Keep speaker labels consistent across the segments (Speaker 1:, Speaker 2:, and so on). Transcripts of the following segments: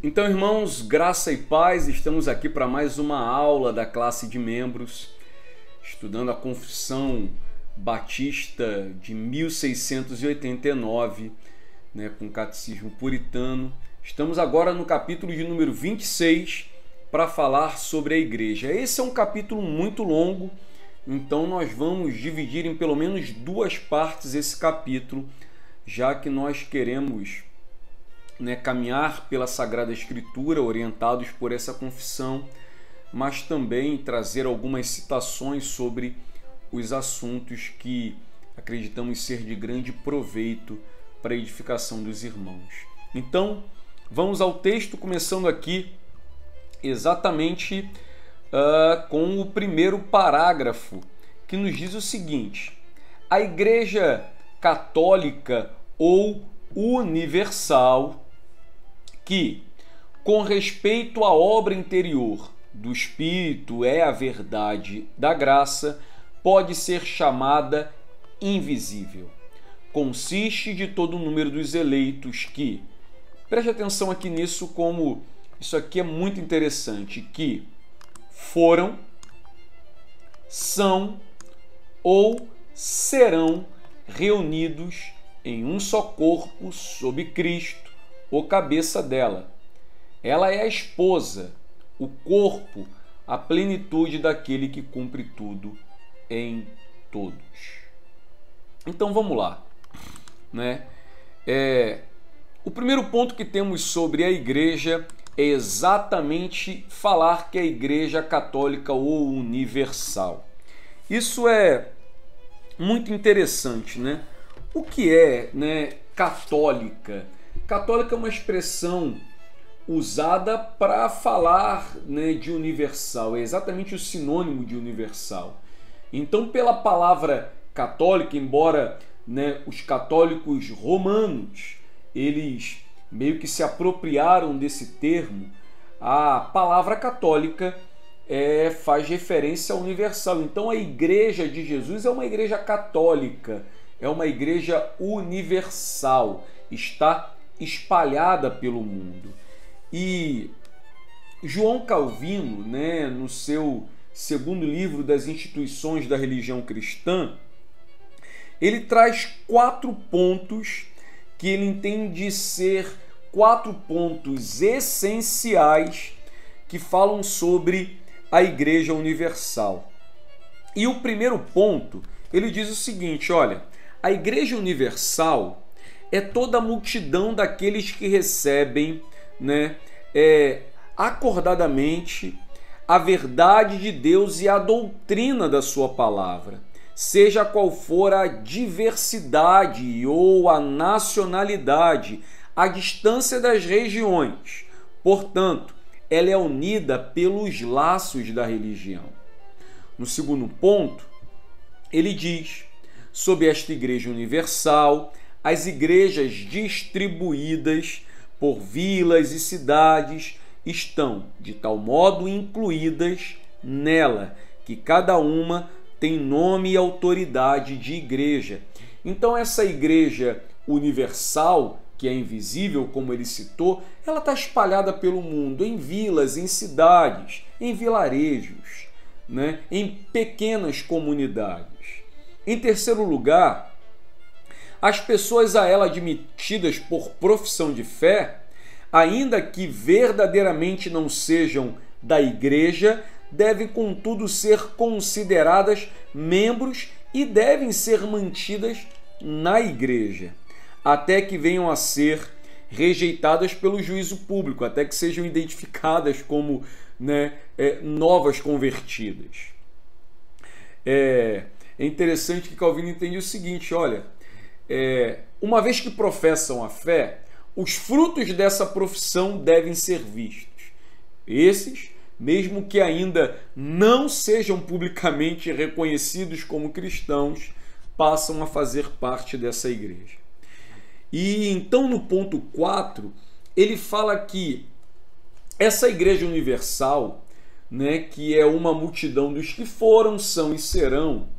Speaker 1: Então, irmãos, graça e paz, estamos aqui para mais uma aula da classe de membros, estudando a Confissão Batista de 1689, com o Catecismo Puritano. Estamos agora no capítulo de número 26 para falar sobre a igreja. Esse é um capítulo muito longo, então nós vamos dividir em pelo menos duas partes esse capítulo, já que nós queremos caminhar pela Sagrada Escritura, orientados por essa confissão, mas também trazer algumas citações sobre os assuntos que acreditamos ser de grande proveito para a edificação dos irmãos. Então, vamos ao texto, começando aqui exatamente com o primeiro parágrafo, que nos diz o seguinte: a Igreja Católica ou Universal, que, com respeito à obra interior do Espírito é a verdade da graça, pode ser chamada invisível. Consiste de todo o número dos eleitos que, preste atenção aqui nisso, como isso aqui é muito interessante, que foram, são ou serão reunidos em um só corpo sob Cristo, o cabeça dela. Ela é a esposa, o corpo, a plenitude daquele que cumpre tudo em todos. Então vamos lá. O primeiro ponto que temos sobre a igreja é exatamente falar que é a igreja católica ou universal. Isso é muito interessante, O que é, católica? Católica é uma expressão usada para falar de universal, é exatamente o sinônimo de universal. Então, pela palavra católica, embora os católicos romanos, eles meio que se apropriaram desse termo, a palavra católica faz referência ao universal. Então, a igreja de Jesus é uma igreja católica, é uma igreja universal, está espalhada pelo mundo. E João Calvino, no seu segundo livro das Instituições da Religião Cristã, ele traz 4 pontos que ele entende ser 4 pontos essenciais que falam sobre a Igreja Universal. E o primeiro ponto, ele diz o seguinte: olha, a Igreja Universal é toda a multidão daqueles que recebem acordadamente a verdade de Deus e a doutrina da sua palavra, seja qual for a diversidade ou a nacionalidade, a distância das regiões. Portanto, ela é unida pelos laços da religião. No segundo ponto, ele diz sobre esta Igreja Universal: as igrejas distribuídas por vilas e cidades estão de tal modo incluídas nela que cada uma tem nome e autoridade de igreja. Então essa Igreja Universal, que é invisível, como ele citou, ela está espalhada pelo mundo, em vilas, em cidades, em vilarejos, em pequenas comunidades. Em terceiro lugar, as pessoas a ela admitidas por profissão de fé, ainda que verdadeiramente não sejam da igreja, devem contudo ser consideradas membros e devem ser mantidas na igreja, até que venham a ser rejeitadas pelo juízo público, até que sejam identificadas como novas convertidas. É interessante que Calvino entende o seguinte: olha, uma vez que professam a fé, os frutos dessa profissão devem ser vistos. Esses, mesmo que ainda não sejam publicamente reconhecidos como cristãos, passam a fazer parte dessa igreja. E então, no ponto 4, ele fala que essa Igreja Universal, que é uma multidão dos que foram, são e serão,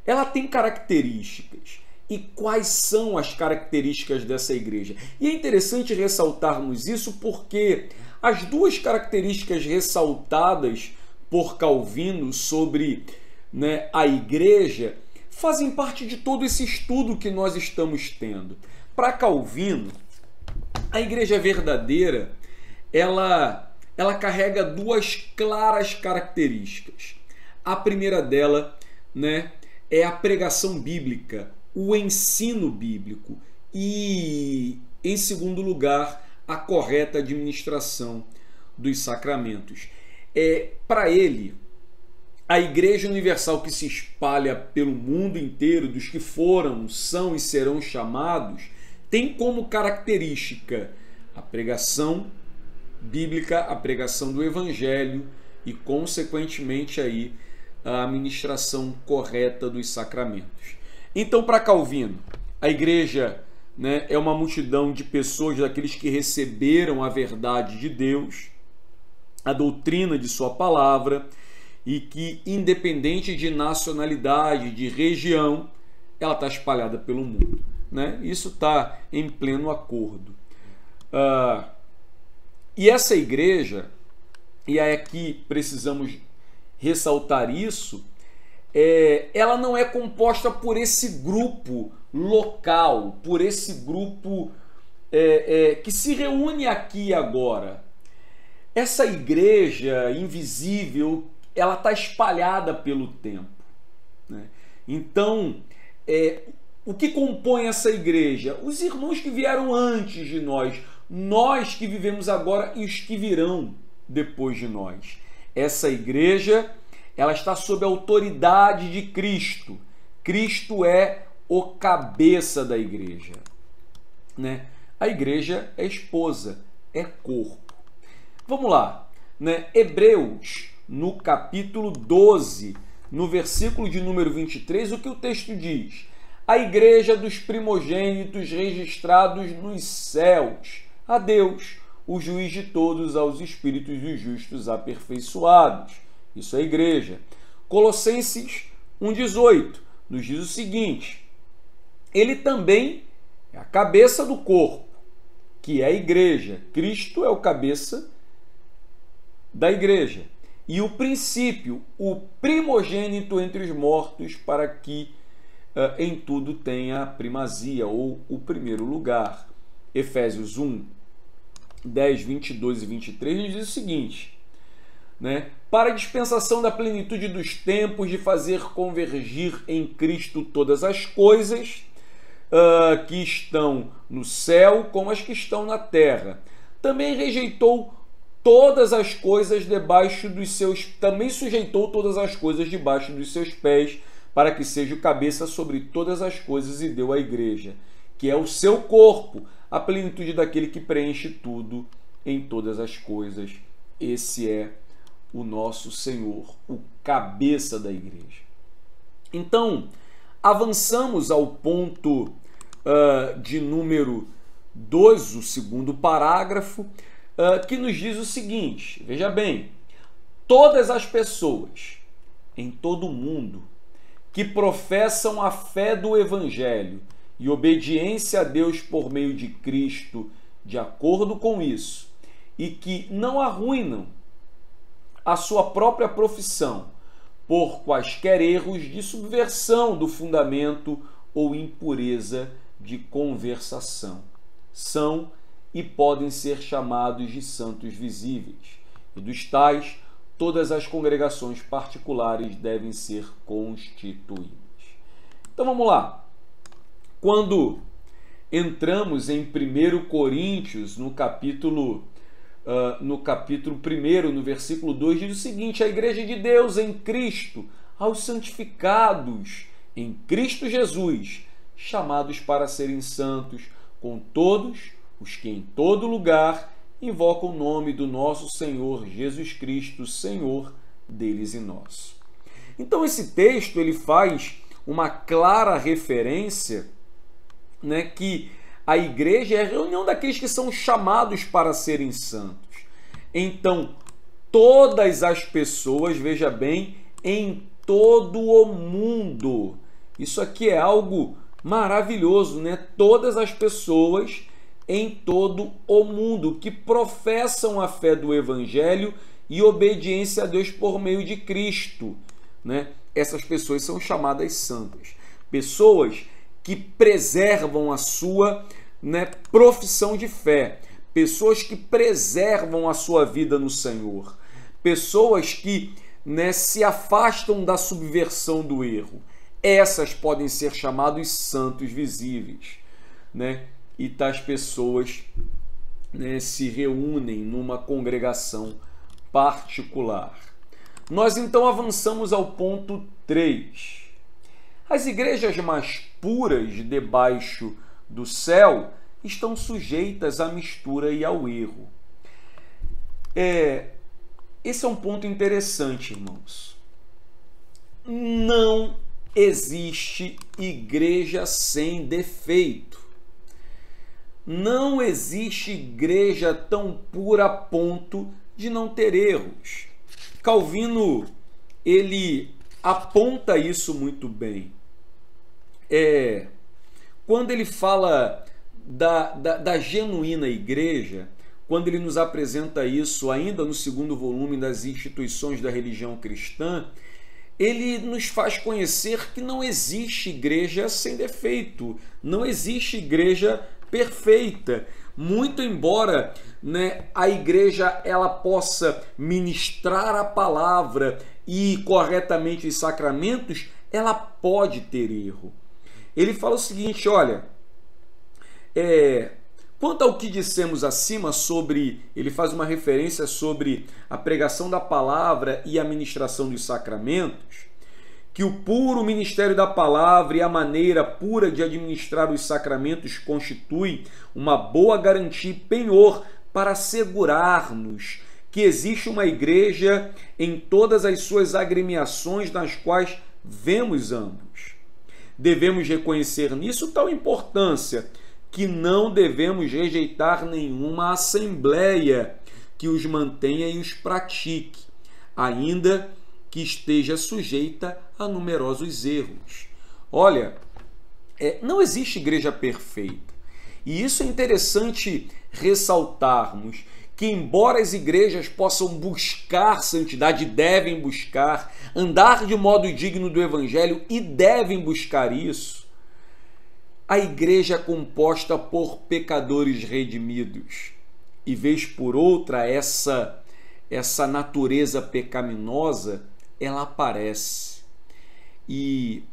Speaker 1: ela tem características. e quais são as características dessa igreja. E é interessante ressaltarmos isso porque as duas características ressaltadas por Calvino sobre, né, a igreja fazem parte de todo esse estudo que nós estamos tendo. Para Calvino, a igreja verdadeira, ela carrega duas claras características. A primeira dela, né, é a pregação bíblica, o ensino bíblico e, em segundo lugar, a correta administração dos sacramentos. Para ele, a Igreja Universal que se espalha pelo mundo inteiro, dos que foram, são e serão chamados, tem como característica a pregação bíblica, a pregação do Evangelho e, consequentemente, aí, a administração correta dos sacramentos. Então, para Calvino, a igreja, né, é uma multidão de pessoas, daqueles que receberam a verdade de Deus, a doutrina de sua palavra, e que, independente de nacionalidade, de região, ela está espalhada pelo mundo, né? Isso está em pleno acordo. E essa igreja, e é aqui precisamos ressaltar isso, ela não é composta por esse grupo local, por esse grupo que se reúne aqui agora. Essa igreja invisível, ela está espalhada pelo tempo, né? Então, o que compõe essa igreja? Os irmãos que vieram antes de nós, nós que vivemos agora e os que virão depois de nós. Essa igreja, ela está sob a autoridade de Cristo. Cristo é o cabeça da igreja, né? A igreja é esposa, é corpo. Vamos lá, né? Hebreus, no capítulo 12, no versículo de número 23, o que o texto diz? A igreja dos primogênitos registrados nos céus, a Deus, o juiz de todos, aos espíritos dos justos aperfeiçoados. Isso é a igreja. Colossenses 1,18 nos diz o seguinte: ele também é a cabeça do corpo, que é a igreja. Cristo é o cabeça da igreja. E o princípio, o primogênito entre os mortos, para que em tudo tenha a primazia, ou o primeiro lugar. Efésios 1, 10, 22 e 23 nos diz o seguinte, né? Para a dispensação da plenitude dos tempos, de fazer convergir em Cristo todas as coisas que estão no céu como as que estão na terra. Também rejeitou todas as coisas debaixo dos seus, também sujeitou todas as coisas debaixo dos seus pés, para que seja o cabeça sobre todas as coisas, e deu à igreja, que é o seu corpo, a plenitude daquele que preenche tudo em todas as coisas. Esse é o nosso Senhor, o cabeça da igreja. Então, avançamos ao ponto de número 2, o segundo parágrafo, que nos diz o seguinte, veja bem: todas as pessoas em todo o mundo que professam a fé do Evangelho e obediência a Deus por meio de Cristo, de acordo com isso, e que não arruinam a sua própria profissão por quaisquer erros de subversão do fundamento ou impureza de conversação, são e podem ser chamados de santos visíveis, e dos tais todas as congregações particulares devem ser constituídas. Então vamos lá. Quando entramos em 1 Coríntios, no capítulo 1, no versículo 2, diz o seguinte: a igreja de Deus em Cristo, aos santificados em Cristo Jesus, chamados para serem santos, com todos os que em todo lugar invocam o nome do nosso Senhor Jesus Cristo, Senhor deles e nosso. Então esse texto ele faz uma clara referência, né, que a igreja é a reunião daqueles que são chamados para serem santos. Então, todas as pessoas, veja bem, em todo o mundo. Isso aqui é algo Maravilhoso, né? Todas as pessoas em todo o mundo que professam a fé do Evangelho e obediência a Deus por meio de Cristo, né? Essas pessoas são chamadas santas. Pessoas que preservam a sua, né, profissão de fé. Pessoas que preservam a sua vida no Senhor. Pessoas que, né, se afastam da subversão do erro. Essas podem ser chamados santos visíveis, né? E tais pessoas, né, se reúnem numa congregação particular. Nós então avançamos ao ponto 3. As igrejas mais puras debaixo do céu estão sujeitas à mistura e ao erro. Esse é um ponto interessante, irmãos. Não existe igreja sem defeito. Não existe igreja tão pura a ponto de não ter erros. Calvino, ele aponta isso muito bem. Quando ele fala da genuína igreja, quando ele nos apresenta isso ainda no segundo volume das Instituições da Religião Cristã, ele nos faz conhecer que não existe igreja sem defeito, não existe igreja perfeita. Muito embora, né, a igreja ela possa ministrar a palavra e corretamente os sacramentos, ela pode ter erro. Ele fala o seguinte, olha, quanto ao que dissemos acima sobre, ele faz uma referência sobre a pregação da palavra e a ministração dos sacramentos, que o puro ministério da palavra e a maneira pura de administrar os sacramentos constitui uma boa garantia e penhor para assegurar-nos que existe uma igreja em todas as suas agremiações nas quais vemos ambos. Devemos reconhecer nisso tal importância que não devemos rejeitar nenhuma assembleia que os mantenha e os pratique, ainda que esteja sujeita a numerosos erros. Olha, não existe igreja perfeita. E isso é interessante ressaltarmos, que embora as igrejas possam buscar santidade, devem buscar, andar de modo digno do Evangelho e devem buscar isso, a igreja é composta por pecadores redimidos. E vez por outra, essa natureza pecaminosa, ela aparece. E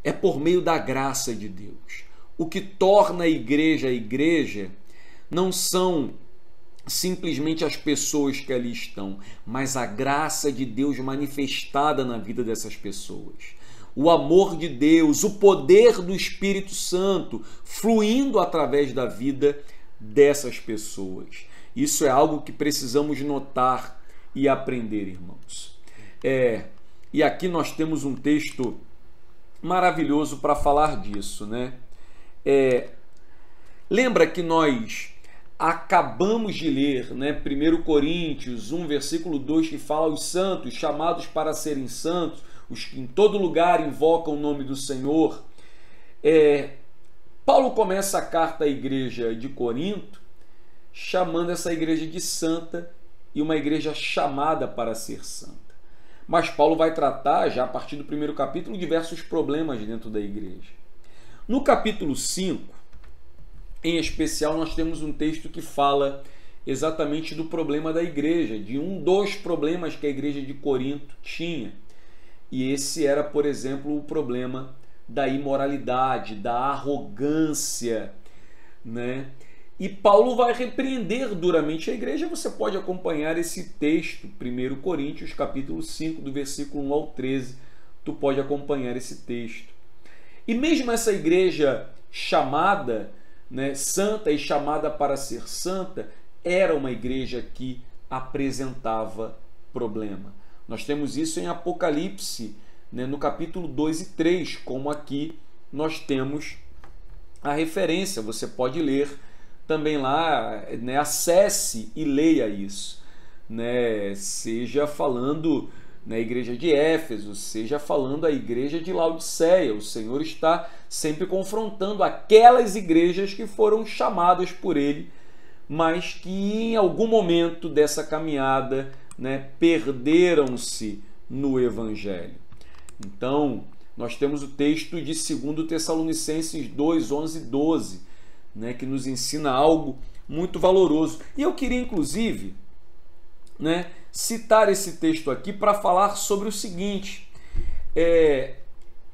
Speaker 1: é por meio da graça de Deus. O que torna a igreja não são simplesmente as pessoas que ali estão, mas a graça de Deus manifestada na vida dessas pessoas. O amor de Deus, o poder do Espírito Santo fluindo através da vida dessas pessoas. Isso é algo que precisamos notar e aprender, irmãos. E aqui nós temos um texto maravilhoso para falar disso, né? Lembra que nós acabamos de ler, né, 1 Coríntios 1, versículo 2, que fala os santos chamados para serem santos, os que em todo lugar invocam o nome do Senhor. Paulo começa a carta à igreja de Corinto chamando essa igreja de santa e uma igreja chamada para ser santa. Mas Paulo vai tratar, já a partir do primeiro capítulo, diversos problemas dentro da igreja. No capítulo 5, em especial, nós temos um texto que fala exatamente do problema da igreja, de um dos problemas que a igreja de Corinto tinha. E esse era, por exemplo, o problema da imoralidade, da arrogância, né? E Paulo vai repreender duramente a igreja. Você pode acompanhar esse texto, 1 Coríntios, capítulo 5, do versículo 1 ao 13. Tu pode acompanhar esse texto. E mesmo essa igreja chamada, né, santa e chamada para ser santa, era uma igreja que apresentava problema. Nós temos isso em Apocalipse, né, no capítulo 2 e 3, como aqui nós temos a referência. Você pode ler também lá, né, acesse e leia isso, né, seja falando na igreja de Éfeso, seja falando a igreja de Laodiceia. O Senhor está sempre confrontando aquelas igrejas que foram chamadas por Ele, mas que em algum momento dessa caminhada, né, perderam-se no Evangelho. Então, nós temos o texto de 2 Tessalonicenses 2, 11 e 12, né, que nos ensina algo muito valoroso. E eu queria, inclusive, né, citar esse texto aqui para falar sobre o seguinte.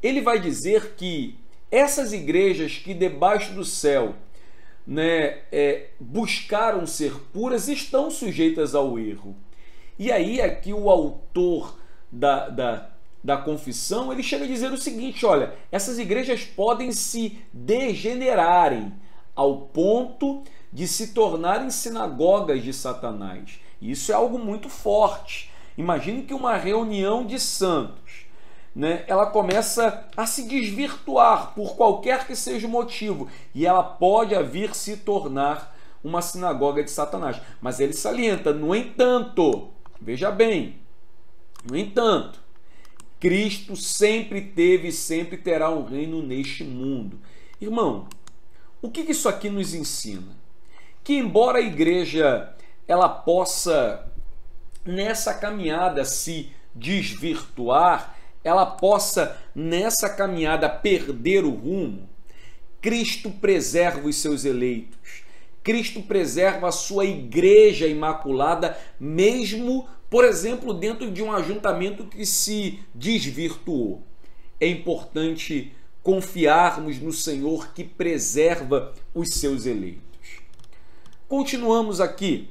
Speaker 1: Ele vai dizer que essas igrejas que debaixo do céu, né, buscaram ser puras, estão sujeitas ao erro. E aí aqui o autor da confissão, ele chega a dizer o seguinte: olha, essas igrejas podem se degenerarem ao ponto de se tornarem sinagogas de Satanás. Isso é algo muito forte. Imagine que uma reunião de santos, né, ela começa a se desvirtuar por qualquer que seja o motivo, e ela pode vir se tornar uma sinagoga de Satanás. Mas ele salienta, no entanto, veja bem, no entanto, Cristo sempre teve e sempre terá um reino neste mundo. Irmão, o que isso aqui nos ensina? Que embora a igreja ela possa, nessa caminhada, se desvirtuar, ela possa, nessa caminhada, perder o rumo, Cristo preserva os seus eleitos. Cristo preserva a sua igreja imaculada, mesmo, por exemplo, dentro de um ajuntamento que se desvirtuou. É importante confiarmos no Senhor que preserva os seus eleitos. Continuamos aqui.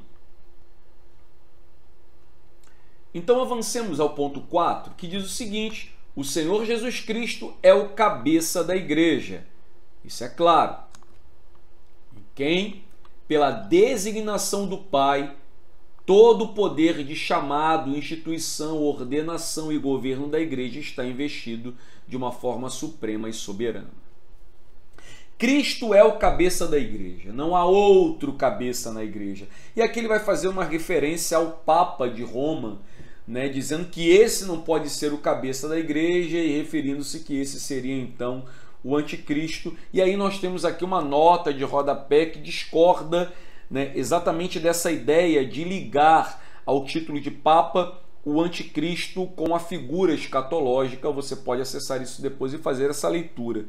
Speaker 1: Então avancemos ao ponto 4, que diz o seguinte: o Senhor Jesus Cristo é o cabeça da igreja. Isso é claro. Em quem, pela designação do Pai, todo o poder de chamado, instituição, ordenação e governo da igreja está investido de uma forma suprema e soberana. Cristo é o cabeça da igreja, não há outro cabeça na igreja. E aqui ele vai fazer uma referência ao Papa de Roma, né, dizendo que esse não pode ser o cabeça da igreja e referindo-se que esse seria então o anticristo. E aí nós temos aqui uma nota de rodapé que discorda, né, exatamente dessa ideia de ligar ao título de Papa o anticristo com a figura escatológica. Você pode acessar isso depois e fazer essa leitura.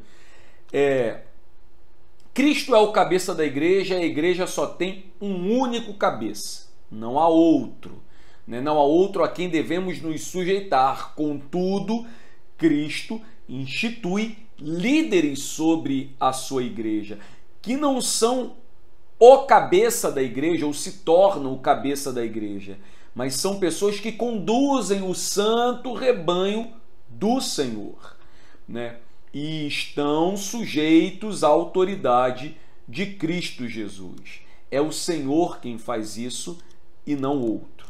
Speaker 1: Cristo é o cabeça da igreja, a igreja só tem um único cabeça, não há outro, né? Não há outro a quem devemos nos sujeitar. Contudo, Cristo institui líderes sobre a sua igreja, que não são o cabeça da igreja ou se tornam o cabeça da igreja, mas são pessoas que conduzem o santo rebanho do Senhor, né? E estão sujeitos à autoridade de Cristo Jesus. É o Senhor quem faz isso e não outro.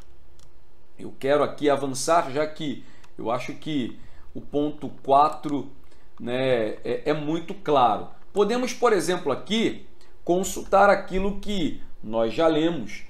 Speaker 1: Eu quero aqui avançar, já que eu acho que o ponto 4, né, é muito claro. Podemos, por exemplo, aqui consultar aquilo que nós já lemos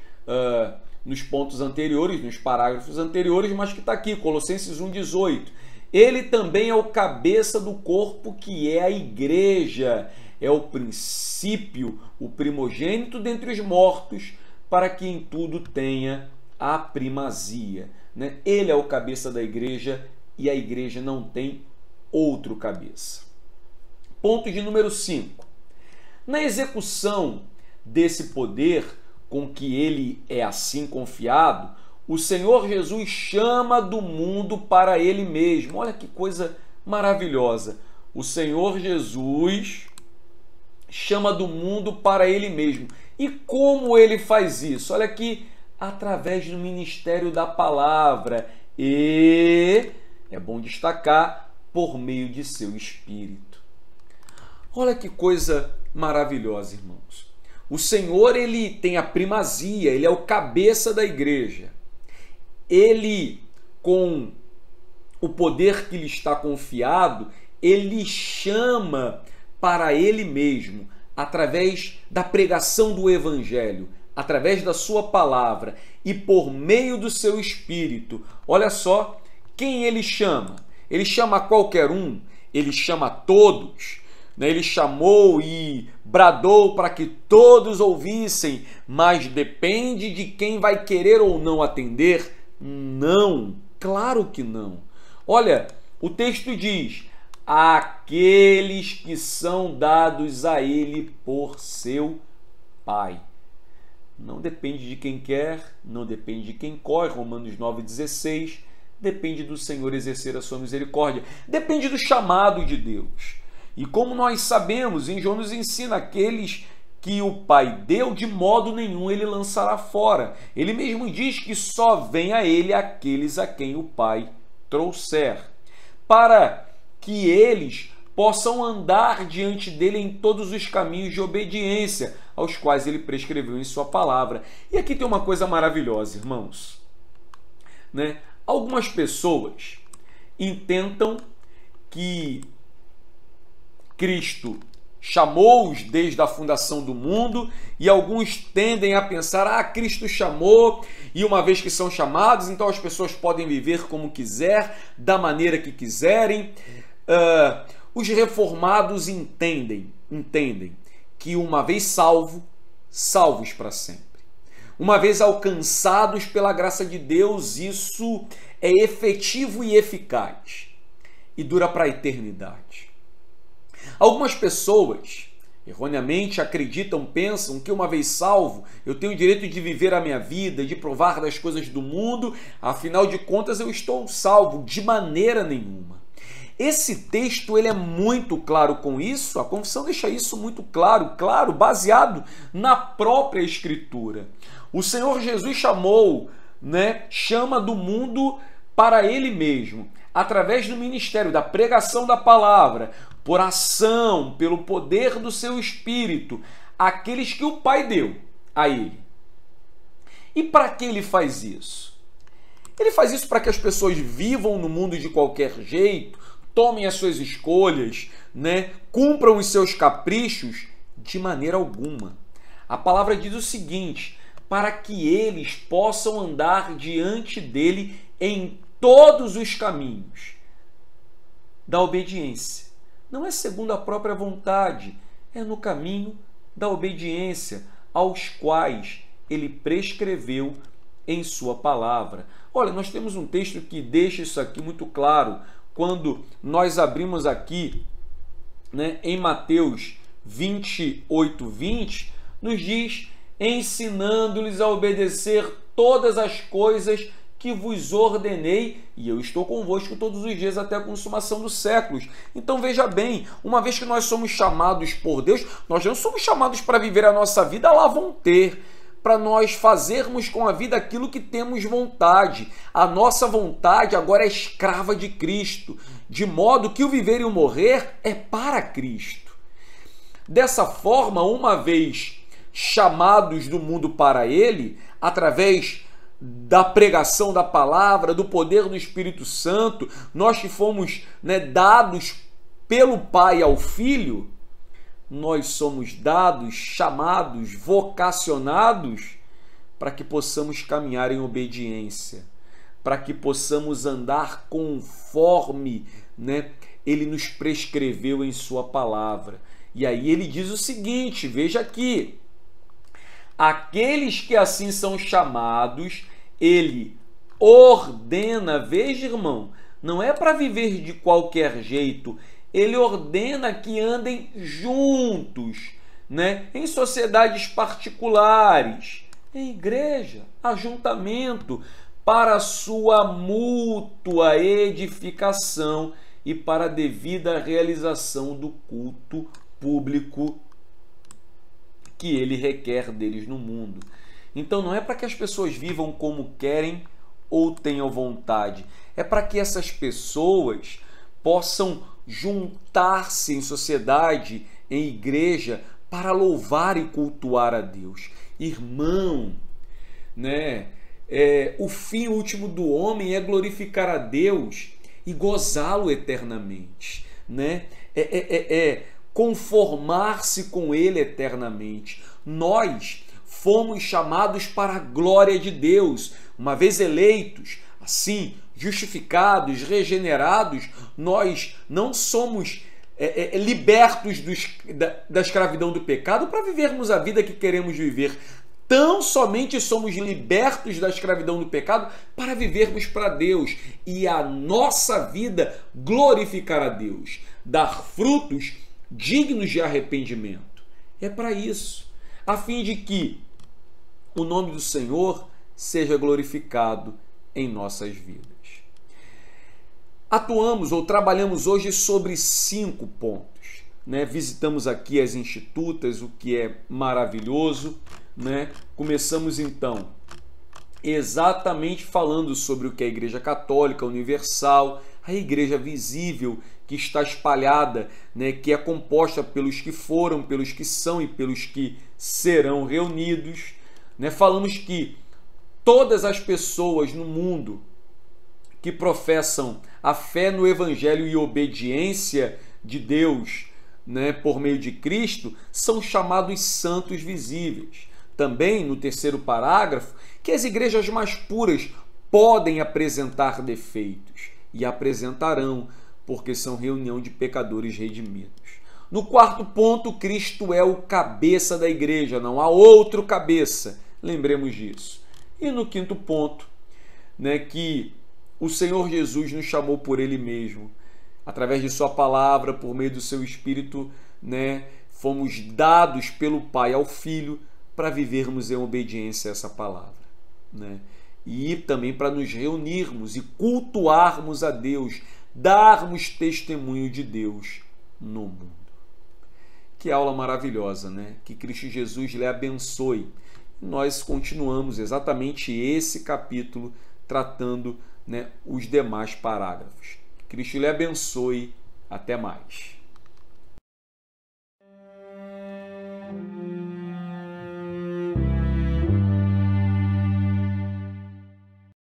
Speaker 1: nos pontos anteriores, nos parágrafos anteriores, mas que está aqui, Colossenses 1,18. Ele também é o cabeça do corpo, que é a igreja, é o princípio, o primogênito dentre os mortos, para que em tudo tenha a primazia, né? Ele é o cabeça da igreja e a igreja não tem outro cabeça. Ponto de número 5. Na execução desse poder com que ele é assim confiado, o Senhor Jesus chama do mundo para ele mesmo. Olha que coisa maravilhosa. O Senhor Jesus chama do mundo para ele mesmo. E como ele faz isso? Olha aqui, através do ministério da palavra. E, é bom destacar, por meio de seu Espírito. Olha que coisa maravilhosa, irmãos. O Senhor, ele tem a primazia, ele é o cabeça da igreja. Ele, com o poder que lhe está confiado, ele chama para ele mesmo, através da pregação do Evangelho, através da sua palavra e por meio do seu Espírito. Olha só quem ele chama? Ele chama qualquer um? Ele chama todos? Ele chamou e bradou para que todos ouvissem, mas depende de quem vai querer ou não atender? Não, claro que não. Olha, o texto diz: aqueles que são dados a ele por seu Pai. Não depende de quem quer, não depende de quem corre, Romanos 9,16, depende do Senhor exercer a sua misericórdia, depende do chamado de Deus. E como nós sabemos, em João nos ensina, aqueles que o Pai deu, de modo nenhum ele lançará fora. Ele mesmo diz que só vem a ele aqueles a quem o Pai trouxer, para que eles possam andar diante dele em todos os caminhos de obediência, aos quais ele prescreveu em sua palavra. E aqui tem uma coisa maravilhosa, irmãos. Algumas pessoas intentam que Cristo chamou-os desde a fundação do mundo, e alguns tendem a pensar: Cristo chamou, e uma vez que são chamados, então as pessoas podem viver como quiser, da maneira que quiserem. Os reformados entendem que uma vez salvos para sempre. Uma vez alcançados pela graça de Deus, isso é efetivo e eficaz e dura para a eternidade. Algumas pessoas erroneamente acreditam, pensam que uma vez salvo, eu tenho o direito de viver a minha vida, de provar das coisas do mundo, afinal de contas eu estou salvo. De maneira nenhuma. Esse texto ele é muito claro com isso, a confissão deixa isso muito claro, baseado na própria Escritura. O Senhor Jesus chama do mundo para Ele mesmo, através do ministério, da pregação da palavra, por ação, pelo poder do seu Espírito, aqueles que o Pai deu a Ele. E para que Ele faz isso? Ele faz isso para que as pessoas vivam no mundo de qualquer jeito, tomem as suas escolhas, cumpram os seus caprichos? De maneira alguma. A palavra diz o seguinte: para que eles possam andar diante dele em todos os caminhos da obediência. Não é segundo a própria vontade, é no caminho da obediência, aos quais ele prescreveu em sua palavra. Olha, nós temos um texto que deixa isso aqui muito claro. Quando nós abrimos aqui, em Mateus 28:20, nos diz: ensinando-lhes a obedecer todas as coisas que vos ordenei, e eu estou convosco todos os dias até a consumação dos séculos. Então veja bem, uma vez que nós somos chamados por Deus, nós não somos chamados para viver a nossa vida lá vão ter, para nós fazermos com a vida aquilo que temos vontade. A nossa vontade agora é escrava de Cristo, de modo que o viver e o morrer é para Cristo. Dessa forma, uma vez chamados do mundo para Ele, através da pregação da palavra, do poder do Espírito Santo, nós que fomos dados pelo Pai ao Filho, nós somos dados, chamados, vocacionados para que possamos caminhar em obediência, para que possamos andar conforme Ele nos prescreveu em sua palavra. E aí ele diz o seguinte, veja aqui: aqueles que assim são chamados, ele ordena. Veja, irmão, não é para viver de qualquer jeito. Ele ordena que andem juntos, em sociedades particulares, em igreja, ajuntamento, para a sua mútua edificação e para a devida realização do culto público que ele requer deles no mundo. Então não é para que as pessoas vivam como querem ou tenham vontade, é para que essas pessoas possam juntar-se em sociedade, em igreja, para louvar e cultuar a Deus. Irmão, o fim último do homem é glorificar a Deus e gozá-lo eternamente, conformar-se com Ele eternamente. Nós fomos chamados para a glória de Deus, uma vez eleitos, a Assim, justificados, regenerados, nós não somos libertos da escravidão do pecado para vivermos a vida que queremos viver. Tão somente somos libertos da escravidão do pecado para vivermos para Deus e a nossa vida glorificar a Deus, dar frutos dignos de arrependimento. É para isso, a fim de que o nome do Senhor seja glorificado em nossas vidas. Atuamos ou trabalhamos hoje sobre 5 pontos, né? Visitamos aqui as institutas, o que é maravilhoso, né? Começamos então exatamente falando sobre o que é a Igreja Católica Universal, a igreja visível que está espalhada, né? Que é composta pelos que foram, pelos que são e pelos que serão reunidos, né? Falamos que todas as pessoas no mundo que professam a fé no Evangelho e obediência de Deus, né, por meio de Cristo, são chamados santos visíveis. Também, no 3º parágrafo, que as igrejas mais puras podem apresentar defeitos, e apresentarão, porque são reunião de pecadores redimidos. No 4º ponto, Cristo é o cabeça da igreja, não há outro cabeça. Lembremos disso. E no 5º ponto, né, que o Senhor Jesus nos chamou por Ele mesmo. Através de sua palavra, por meio do seu Espírito, né, fomos dados pelo Pai ao Filho para vivermos em obediência a essa palavra, né? E também para nos reunirmos e cultuarmos a Deus, darmos testemunho de Deus no mundo. Que aula maravilhosa, né? Que Cristo Jesus lhe abençoe. Nós continuamos exatamente esse capítulo tratando, né, os demais parágrafos. Cristo lhe abençoe. Até mais.